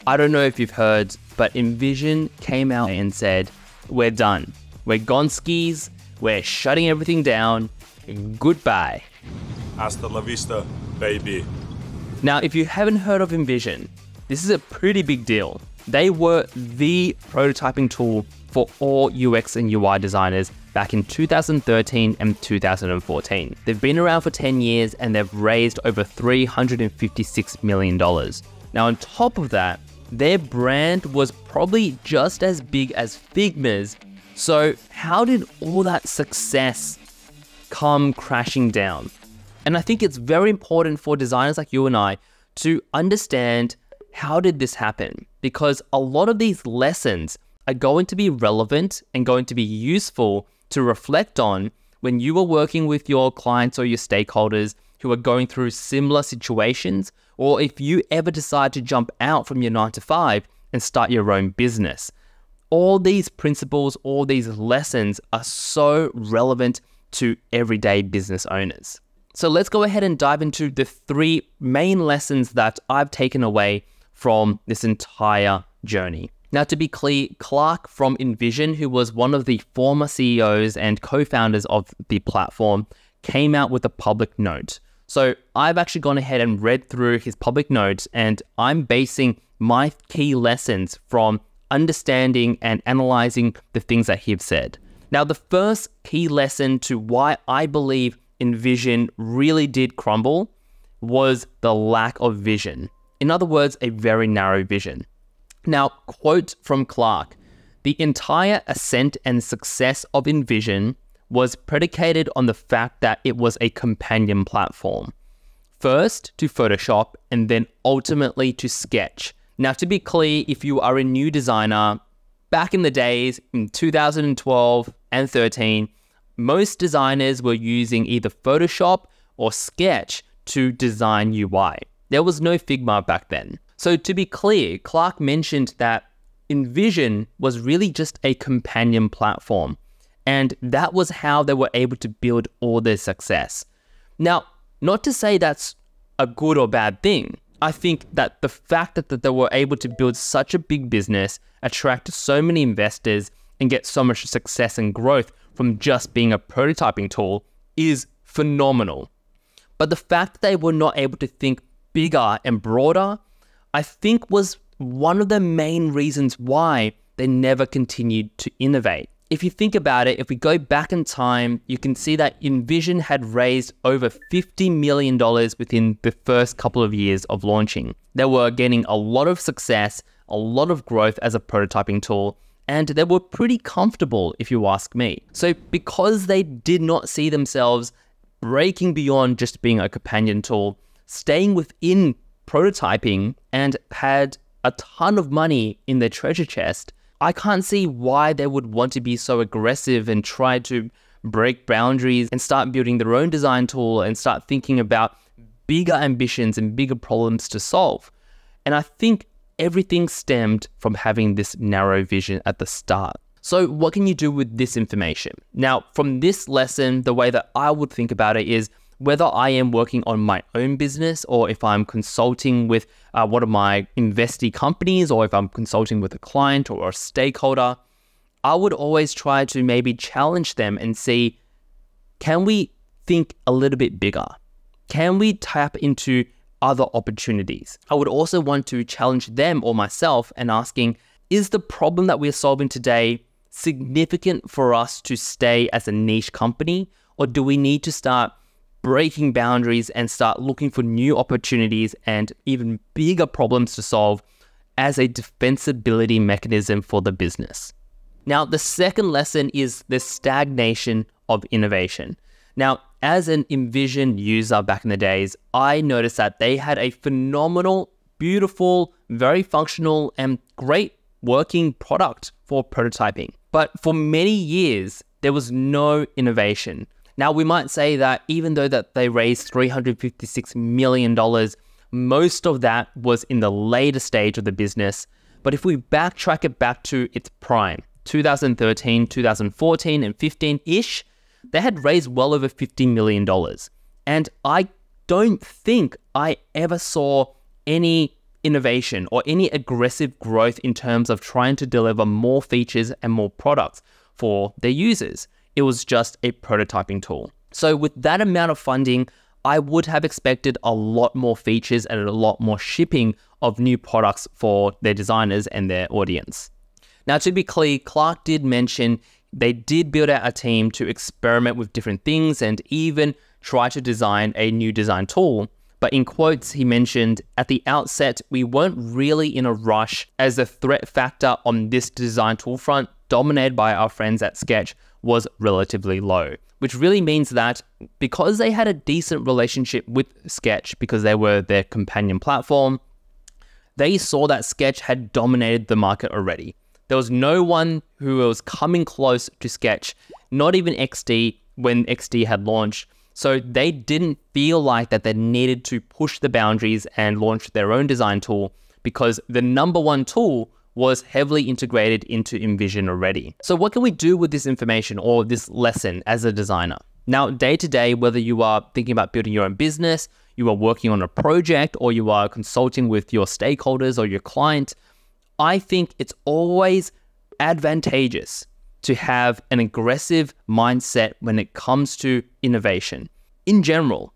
I don't know if you've heard, but Invision came out and said, we're done. We're gone skis. We're shutting everything down. Goodbye. Hasta la vista, baby. Now, if you haven't heard of Invision, this is a pretty big deal. They were the prototyping tool for all UX and UI designers back in 2013 and 2014. They've been around for 10 years and they've raised over $356 million. Now, on top of that, their brand was probably just as big as Figma's. So how did all that success come crashing down? And I think it's very important for designers like you and I to understand how did this happen? Because a lot of these lessons are going to be relevant and going to be useful to reflect on when you are working with your clients or your stakeholders who are going through similar situations, or if you ever decide to jump out from your 9-to-5 and start your own business. All these principles, all these lessons are so relevant to everyday business owners. So let's go ahead and dive into the 3 main lessons that I've taken away from this entire journey. Now, to be clear, Clark from Invision, who was one of the former CEOs and co-founders of the platform, came out with a public note. So I've actually gone ahead and read through his public notes, and I'm basing my key lessons from understanding and analyzing the things that he've said. Now, the first key lesson to why I believe Invision really did crumble was the lack of vision. In other words, a very narrow vision. Now, quote from Clark, "The entire ascent and success of Invision was predicated on the fact that it was a companion platform. First to Photoshop and then ultimately to Sketch." Now, to be clear, if you are a new designer, back in the days in 2012 and 13, most designers were using either Photoshop or Sketch to design UI. There was no Figma back then. So to be clear, Clark mentioned that Invision was really just a companion platform, and that was how they were able to build all their success. Now, not to say that's a good or bad thing. I think that the fact that they were able to build such a big business, attract so many investors, and get so much success and growth from just being a prototyping tool is phenomenal. But the fact that they were not able to think bigger and broader, I think was one of the main reasons why they never continued to innovate. If you think about it, if we go back in time, you can see that Invision had raised over $50 million within the first couple of years of launching. They were getting a lot of success, a lot of growth as a prototyping tool, and they were pretty comfortable, if you ask me. So because they did not see themselves breaking beyond just being a companion tool, staying within prototyping, and had a ton of money in their treasure chest, I can't see why they would want to be so aggressive and try to break boundaries and start building their own design tool and start thinking about bigger ambitions and bigger problems to solve. And I think everything stemmed from having this narrow vision at the start. So what can you do with this information? Now, from this lesson, the way that I would think about it is whether I am working on my own business or if I'm consulting with one of my investee companies, or if I'm consulting with a client or a stakeholder, I would always try to maybe challenge them and see, can we think a little bit bigger? Can we tap into other opportunities? I would also want to challenge them or myself and asking, is the problem that we're solving today significant for us to stay as a niche company, or do we need to start breaking boundaries and start looking for new opportunities and even bigger problems to solve as a defensibility mechanism for the business? Now, the second lesson is the stagnation of innovation. Now, as an Invision user back in the days, I noticed that they had a phenomenal, beautiful, very functional, and great working product for prototyping. But for many years, there was no innovation. Now, we might say that even though that they raised $356 million, most of that was in the later stage of the business. But if we backtrack it back to its prime, 2013, 2014, and 15-ish, they had raised well over $50 million. And I don't think I ever saw any innovation or any aggressive growth in terms of trying to deliver more features and more products for their users. It was just a prototyping tool. So with that amount of funding, I would have expected a lot more features and a lot more shipping of new products for their designers and their audience. Now, to be clear, Clark did mention they did build out a team to experiment with different things and even try to design a new design tool. But in quotes, he mentioned, at the outset, we weren't really in a rush as the threat factor on this design tool front, dominated by our friends at Sketch, was relatively low. Which really means that because they had a decent relationship with Sketch, because they were their companion platform, they saw that Sketch had dominated the market already. There was no one who was coming close to Sketch, not even XD when XD had launched. So they didn't feel like that they needed to push the boundaries and launch their own design tool because the number one tool was heavily integrated into InVision already. So what can we do with this information or this lesson as a designer? Now, day to day, whether you are thinking about building your own business, you are working on a project, or you are consulting with your stakeholders or your client, I think it's always advantageous to have an aggressive mindset when it comes to innovation. In general,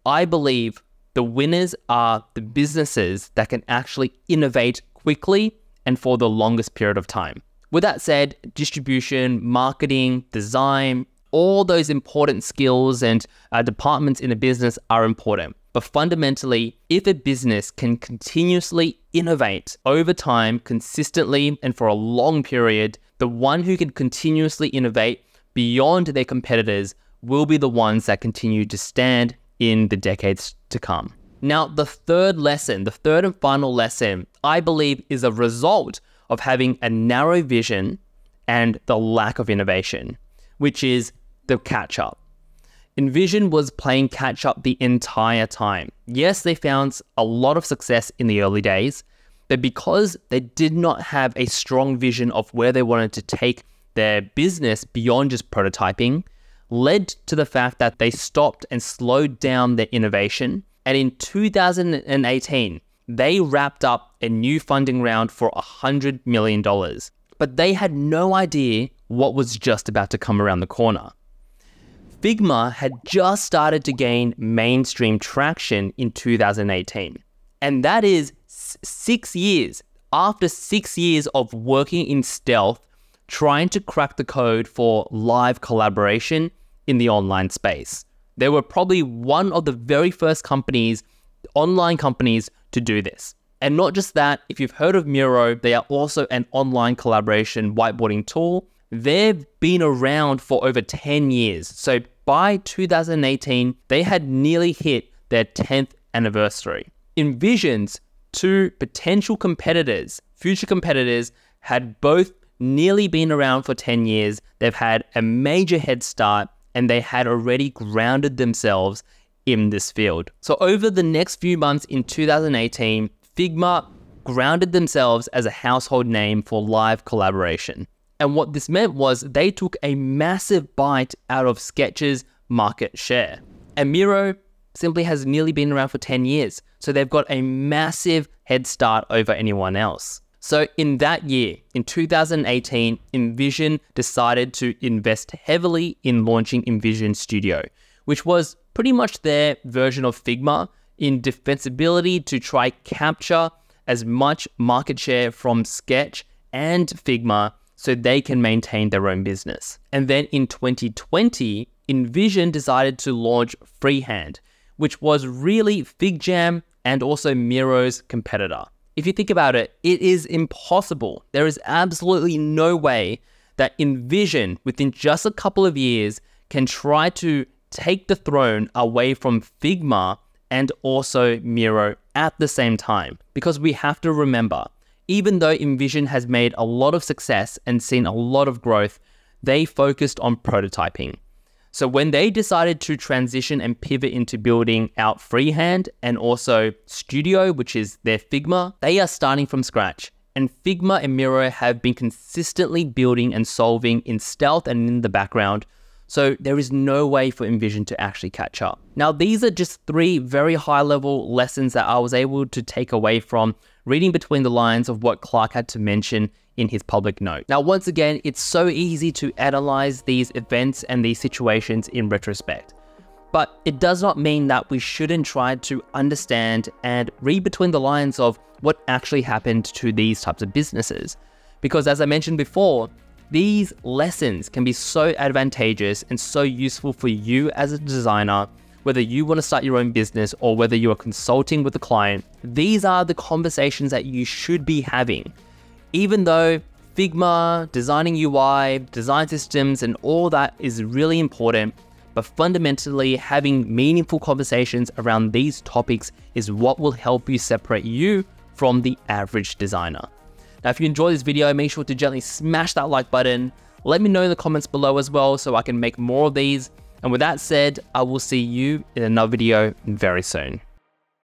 I believe the winners are the businesses that can actually innovate quickly and for the longest period of time. With that said, distribution, marketing, design, all those important skills and departments in a business are important. But fundamentally, if a business can continuously innovate over time, consistently, and for a long period, the one who can continuously innovate beyond their competitors will be the ones that continue to stand in the decades to come. Now, the third and final lesson, I believe, is a result of having a narrow vision and the lack of innovation, which is the catch-up. InVision was playing catch-up the entire time. Yes, they found a lot of success in the early days, but because they did not have a strong vision of where they wanted to take their business beyond just prototyping, led to the fact that they stopped and slowed down their innovation. And in 2018, they wrapped up a new funding round for $100 million. But they had no idea what was just about to come around the corner. Figma had just started to gain mainstream traction in 2018. And that is 6 years. After 6 years of working in stealth, trying to crack the code for live collaboration in the online space. They were probably one of the very first companies, online companies, to do this. And not just that, if you've heard of Miro, they are also an online collaboration whiteboarding tool. They've been around for over 10 years. So by 2018, they had nearly hit their 10th anniversary. InVision's two potential competitors, future competitors, had both nearly been around for 10 years. They've had a major head start and they had already grounded themselves in this field. So over the next few months in 2018, Figma grounded themselves as a household name for live collaboration. And what this meant was they took a massive bite out of Sketch's market share. And Miro simply has nearly been around for 10 years. So they've got a massive head start over anyone else. So in that year, in 2018, InVision decided to invest heavily in launching InVision Studio, which was pretty much their version of Figma in defensibility to try capture as much market share from Sketch and Figma so they can maintain their own business. And then in 2020, InVision decided to launch Freehand, which was really FigJam and also Miro's competitor. If you think about it, it is impossible. There is absolutely no way that InVision, within just a couple of years, can try to take the throne away from Figma and also Miro at the same time. Because we have to remember, even though InVision has made a lot of success and seen a lot of growth, they focused on prototyping. So when they decided to transition and pivot into building out Freehand and also Studio, which is their Figma, they are starting from scratch. And Figma and Miro have been consistently building and solving in stealth and in the background So there is no way for InVision to actually catch up. Now, these are just 3 very high-level lessons that I was able to take away from reading between the lines of what Clark had to mention in his public note. Now, once again, it's so easy to analyze these events and these situations in retrospect. But it does not mean that we shouldn't try to understand and read between the lines of what actually happened to these types of businesses. Because as I mentioned before, these lessons can be so advantageous and so useful for you as a designer, whether you want to start your own business or whether you are consulting with a client. These are the conversations that you should be having. Even though Figma, designing UI, design systems, and all that is really important, but fundamentally having meaningful conversations around these topics is what will help you separate you from the average designer. Now, if you enjoyed this video, make sure to gently smash that like button. Let me know in the comments below as well so I can make more of these. And with that said, I will see you in another video very soon.